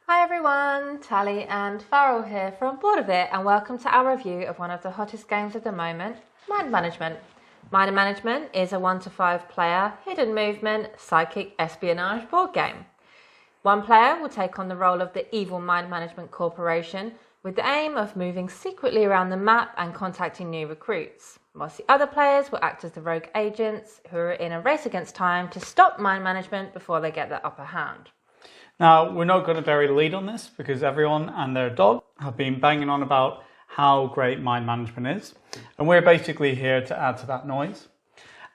Hi everyone, Tally and Farrell here from Board of It, and welcome to our review of one of the hottest games of the moment, Mind Management. Mind Management is a 1 to 5 player, hidden movement, psychic espionage board game. One player will take on the role of the evil Mind Management Corporation with the aim of moving secretly around the map and contacting new recruits, whilst the other players will act as the rogue agents who are in a race against time to stop Mind Management before they get the upper hand. Now, we're not going to bury the lead on this because everyone and their dog have been banging on about how great mind management is. And we're basically here to add to that noise.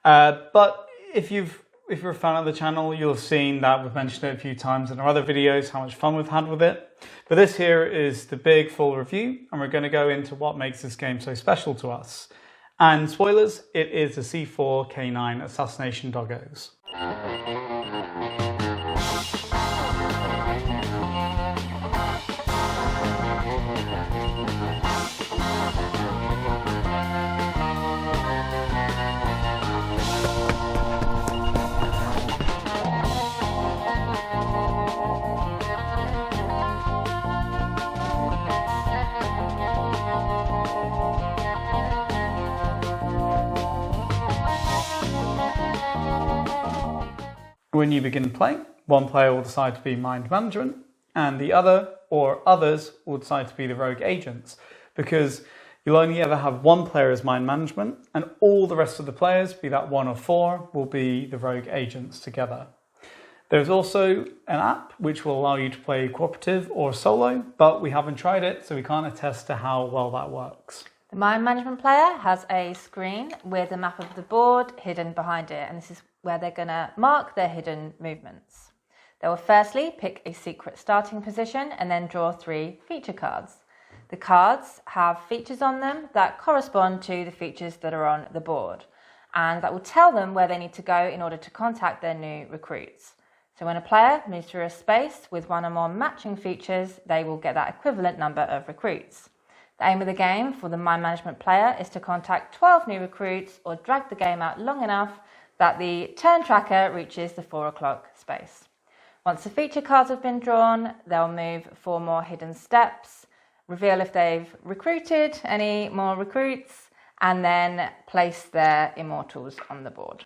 But if you're a fan of the channel, you'll have seen that we've mentioned it a few times in our other videos, how much fun we've had with it. But this here is the big full review, and we're going to go into what makes this game so special to us. And spoilers, it is a C-4 K-9 Assassination Doggos. When you begin playing, one player will decide to be mind management and the other or others will decide to be the rogue agents, because you'll only ever have one player as mind management and all the rest of the players, be that 1 or 4, will be the rogue agents together. There's also an app which will allow you to play cooperative or solo, but we haven't tried it, so we can't attest to how well that works. The Mind Management player has a screen with a map of the board hidden behind it, and this is where they're going to mark their hidden movements. They will firstly pick a secret starting position and then draw 3 feature cards. The cards have features on them that correspond to the features that are on the board, and that will tell them where they need to go in order to contact their new recruits. So when a player moves through a space with 1 or more matching features, they will get that equivalent number of recruits. The aim of the game for the Mind Management player is to contact 12 new recruits or drag the game out long enough that the turn tracker reaches the 4 o'clock space. Once the feature cards have been drawn, they'll move 4 more hidden steps, reveal if they've recruited any more recruits, and then place their immortals on the board.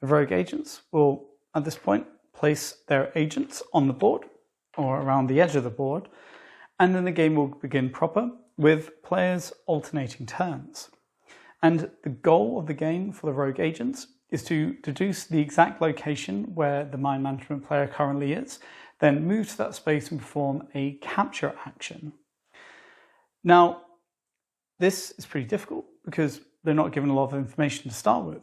The rogue agents will, at this point, place their agents on the board or around the edge of the board, and then the game will begin proper with players alternating turns. And the goal of the game for the rogue agents is to deduce the exact location where the mind management player currently is, then move to that space and perform a capture action. Now, this is pretty difficult because they're not given a lot of information to start with.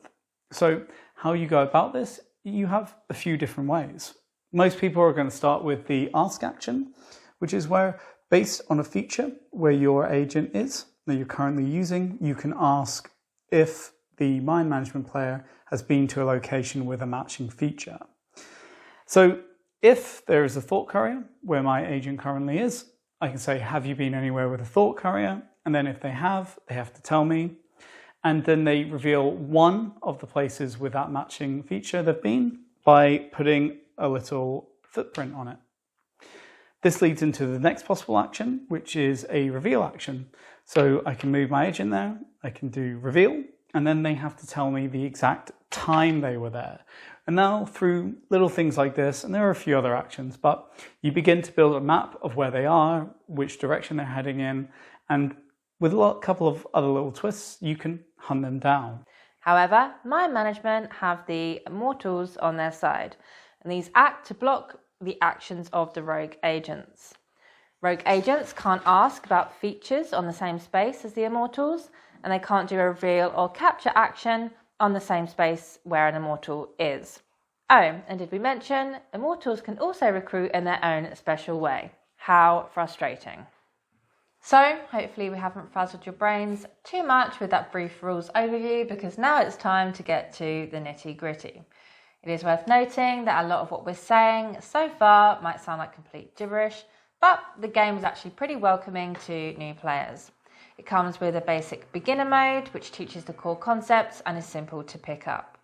So how you go about this, you have a few different ways. Most people are going to start with the ask action, which is where, based on a feature where your agent is, that you're currently using, you can ask if the mind management player has been to a location with a matching feature. So if there is a thought courier where my agent currently is, I can say, have you been anywhere with a thought courier? And then if they have to tell me. And then they reveal one of the places with that matching feature they've been by putting a little footprint on it. This leads into the next possible action, which is a reveal action. So I can move my agent there, I can do reveal, and then they have to tell me the exact time they were there. And now through little things like this, and there are a few other actions, but you begin to build a map of where they are, which direction they're heading in, and with a couple of other little twists, you can hunt them down. However, Mind Management have the immortals on their side, and these act to block the actions of the rogue agents. Rogue agents can't ask about features on the same space as the immortals, and they can't do a reveal or capture action on the same space where an immortal is. Oh, and did we mention, immortals can also recruit in their own special way. How frustrating. So, hopefully we haven't frazzled your brains too much with that brief rules overview, because now it's time to get to the nitty gritty. It is worth noting that a lot of what we're saying so far might sound like complete gibberish, but the game is actually pretty welcoming to new players. It comes with a basic beginner mode, which teaches the core concepts and is simple to pick up.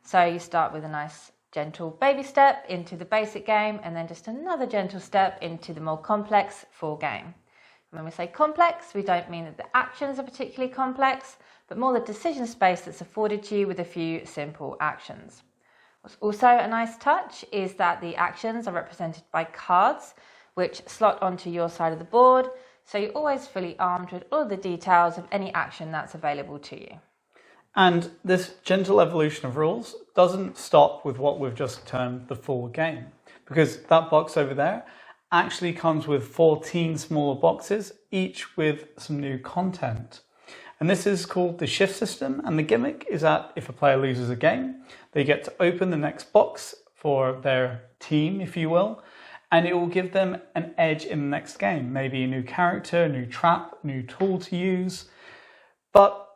So you start with a nice gentle baby step into the basic game, and then just another gentle step into the more complex full game. And when we say complex, we don't mean that the actions are particularly complex, but more the decision space that's afforded to you with a few simple actions. What's also a nice touch is that the actions are represented by cards, which slot onto your side of the board, so you're always fully armed with all the details of any action that's available to you. And this gentle evolution of rules doesn't stop with what we've just termed the full game, because that box over there actually comes with 14 smaller boxes, each with some new content. And this is called the shift system, and the gimmick is that if a player loses a game, they get to open the next box for their team, if you will, and it will give them an edge in the next game, maybe a new character, a new trap, a new tool to use. But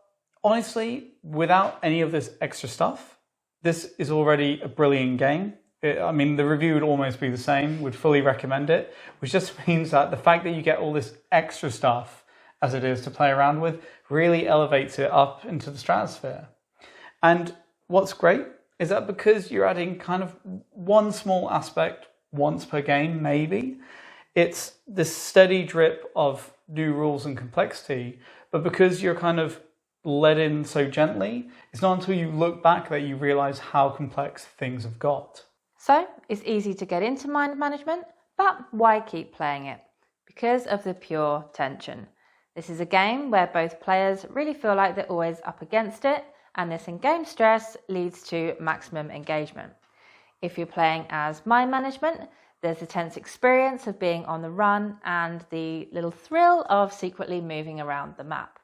honestly, without any of this extra stuff, this is already a brilliant game. I mean, the review would almost be the same, would fully recommend it, which just means that the fact that you get all this extra stuff as it is to play around with really elevates it up into the stratosphere. And what's great is that because you're adding kind of one small aspect once per game, maybe, it's this steady drip of new rules and complexity, but because you're kind of let in so gently, it's not until you look back that you realize how complex things have got. So it's easy to get into mind management, but why keep playing it? Because of the pure tension. This is a game where both players really feel like they're always up against it, and this in-game stress leads to maximum engagement. If you're playing as mind management, there's the tense experience of being on the run and the little thrill of secretly moving around the map.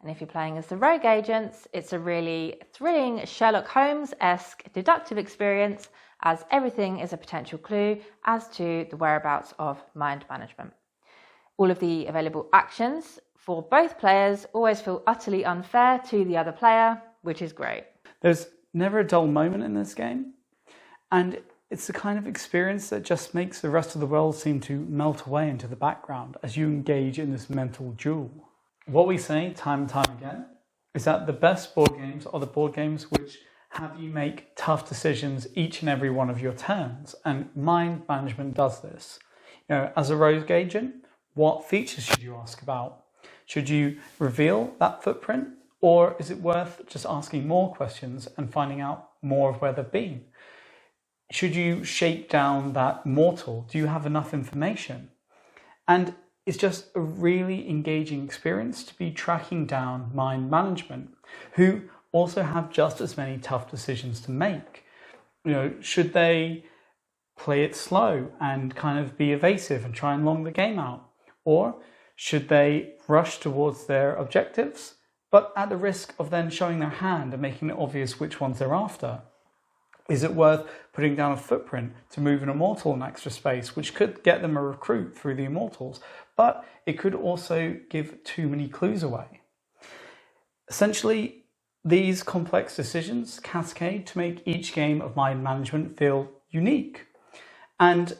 And if you're playing as the rogue agents, it's a really thrilling Sherlock Holmes-esque deductive experience, as everything is a potential clue as to the whereabouts of mind management. All of the available actions for both players always feel utterly unfair to the other player, which is great. There's never a dull moment in this game, and it's the kind of experience that just makes the rest of the world seem to melt away into the background as you engage in this mental duel. What we say time and time again is that the best board games are the board games which have you make tough decisions each and every one of your turns, and mind management does this. You know, as a rogue agent, what features should you ask about? Should you reveal that footprint, or is it worth just asking more questions and finding out more of where they've been? Should you shake down that immortal? Do you have enough information? And it's just a really engaging experience to be tracking down mind management, who also have just as many tough decisions to make. You know, should they play it slow and kind of be evasive and try and long the game out? Or should they rush towards their objectives, but at the risk of then showing their hand and making it obvious which ones they're after? Is it worth putting down a footprint to move an immortal in extra space, which could get them a recruit through the immortals, but it could also give too many clues away? Essentially, these complex decisions cascade to make each game of mind management feel unique. And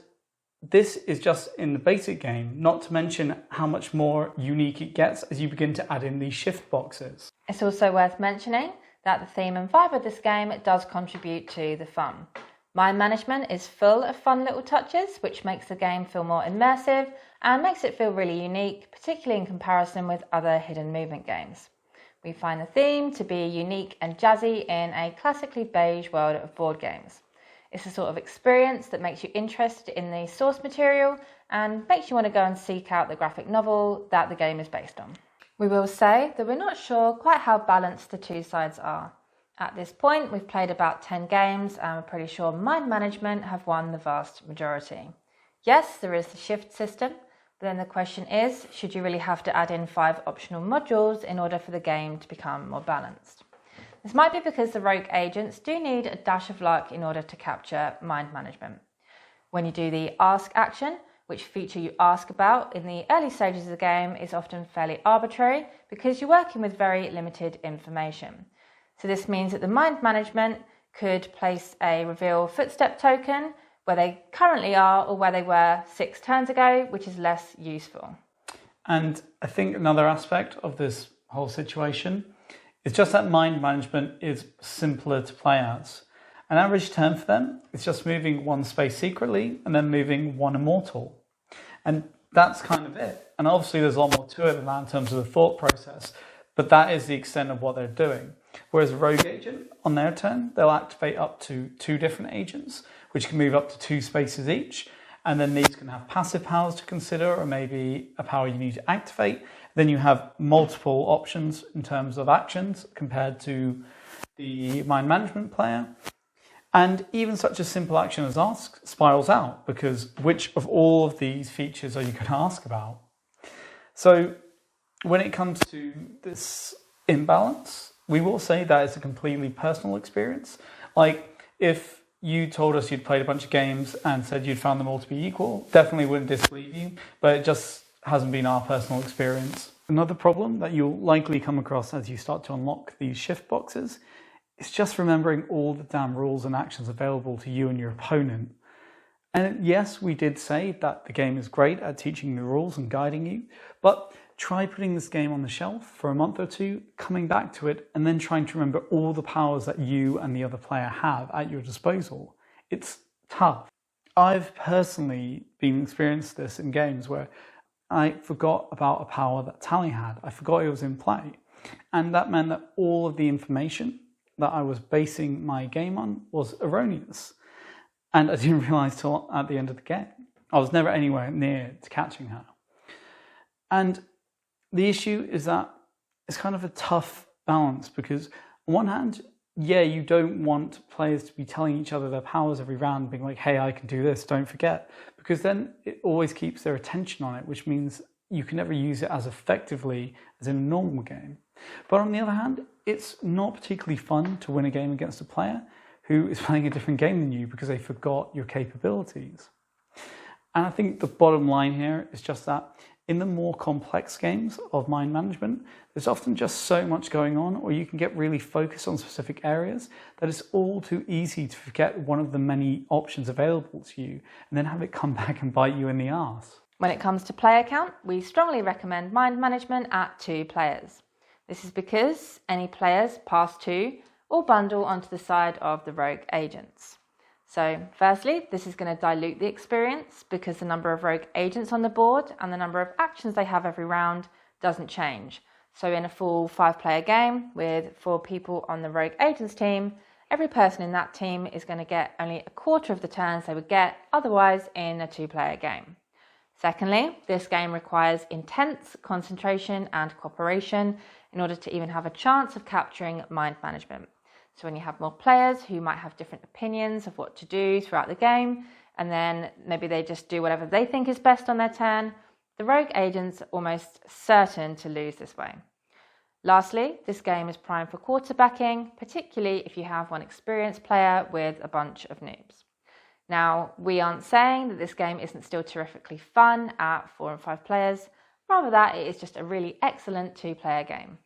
this is just in the basic game, not to mention how much more unique it gets as you begin to add in these shift boxes. It's also worth mentioning that the theme and vibe of this game does contribute to the fun. Mind management is full of fun little touches, which makes the game feel more immersive and makes it feel really unique, particularly in comparison with other hidden movement games. We find the theme to be unique and jazzy in a classically beige world of board games. It's the sort of experience that makes you interested in the source material and makes you want to go and seek out the graphic novel that the game is based on. We will say that we're not sure quite how balanced the two sides are. At this point, we've played about 10 games and we're pretty sure mind management have won the vast majority. Yes, there is the shift system, but then the question is, should you really have to add in 5 optional modules in order for the game to become more balanced? This might be because the rogue agents do need a dash of luck in order to capture mind management. When you do the ask action, which feature you ask about in the early stages of the game is often fairly arbitrary because you're working with very limited information. So this means that the mind management could place a reveal footstep token where they currently are or where they were 6 turns ago, which is less useful. And I think another aspect of this whole situation is just that mind management is simpler to play as. An average turn for them is just moving one space secretly and then moving one immortal. And that's kind of it. And obviously there's a lot more to it than that in terms of the thought process, but that is the extent of what they're doing. Whereas a rogue agent, on their turn, they'll activate up to 2 different agents, which can move up to 2 spaces each. And then these can have passive powers to consider, or maybe a power you need to activate. Then you have multiple options in terms of actions compared to the mind management player. And even such a simple action as ask spirals out, because which of all of these features are you going to ask about? So when it comes to this imbalance, we will say that it's a completely personal experience. Like, if you told us you'd played a bunch of games and said you'd found them all to be equal, definitely wouldn't disbelieve you, but it just hasn't been our personal experience. Another problem that you'll likely come across as you start to unlock these shift boxes is just remembering all the damn rules and actions available to you and your opponent. And yes, we did say that the game is great at teaching the rules and guiding you, but try putting this game on the shelf for a month or 2, coming back to it, and then trying to remember all the powers that you and the other player have at your disposal. It's tough. I've personally experienced this in games where I forgot about a power that Tally had. I forgot it was in play. And that meant that all of the information that I was basing my game on was erroneous. And I didn't realise till at the end of the game. I was never anywhere near to catching her. And the issue is that it's kind of a tough balance, because on one hand, yeah, you don't want players to be telling each other their powers every round, being like, hey, I can do this, don't forget, because then it always keeps their attention on it, which means you can never use it as effectively as in a normal game. But on the other hand, it's not particularly fun to win a game against a player who is playing a different game than you because they forgot your capabilities. And I think the bottom line here is just that in the more complex games of mind management, there's often just so much going on, or you can get really focused on specific areas, that it's all too easy to forget one of the many options available to you and then have it come back and bite you in the arse. When it comes to player count, we strongly recommend mind management at 2 players. This is because any players past 2 will bundle onto the side of the rogue agents. So firstly, this is going to dilute the experience because the number of rogue agents on the board and the number of actions they have every round doesn't change. So in a full 5-player game with 4 people on the rogue agents team, every person in that team is going to get only a quarter of the turns they would get otherwise in a 2-player game. Secondly, this game requires intense concentration and cooperation in order to even have a chance of capturing mind management. So when you have more players who might have different opinions of what to do throughout the game, and then maybe they just do whatever they think is best on their turn, the rogue agents are almost certain to lose this way. Lastly, this game is primed for quarterbacking, particularly if you have one experienced player with a bunch of noobs. Now, we aren't saying that this game isn't still terrifically fun at 4 and 5 players, rather that it is just a really excellent 2-player game.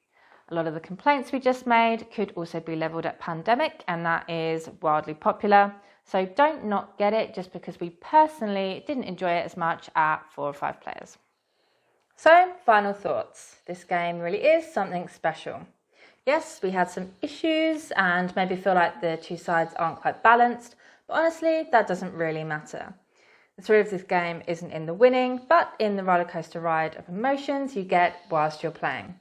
A lot of the complaints we just made could also be levelled at Pandemic, and that is wildly popular. So don't not get it just because we personally didn't enjoy it as much at 4 or 5 players. So, final thoughts. This game really is something special. Yes, we had some issues and maybe feel like the 2 sides aren't quite balanced, but honestly, that doesn't really matter. The thrill of this game isn't in the winning, but in the rollercoaster ride of emotions you get whilst you're playing.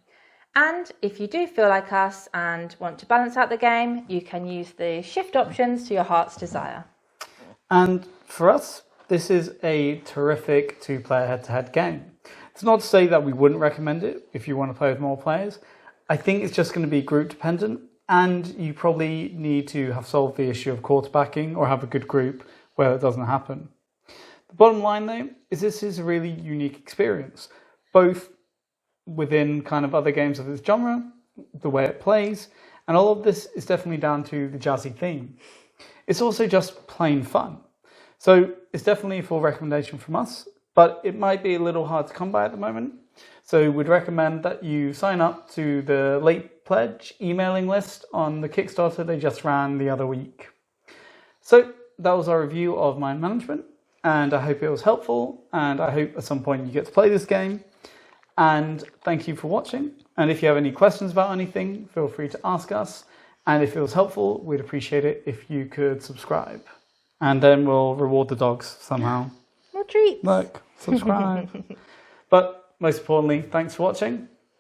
And if you do feel like us and want to balance out the game, you can use the shift options to your heart's desire. And for us, this is a terrific 2-player head-to-head game. It's not to say that we wouldn't recommend it if you want to play with more players. I think it's just going to be group dependent, and you probably need to have solved the issue of quarterbacking or have a good group where it doesn't happen. The bottom line though is this is a really unique experience, both within kind of other games of this genre, the way it plays, and all of this is definitely down to the Jazzy Theme. It's also just plain fun. So it's definitely a full recommendation from us, but it might be a little hard to come by at the moment. So we'd recommend that you sign up to the late pledge emailing list on the Kickstarter they just ran the other week. So that was our review of Mind Management, and I hope it was helpful, and I hope at some point you get to play this game. And thank you for watching. And if you have any questions about anything, feel free to ask us. And if it was helpful, we'd appreciate it if you could subscribe. And then we'll reward the dogs somehow. More treats. Look, subscribe. But most importantly, thanks for watching.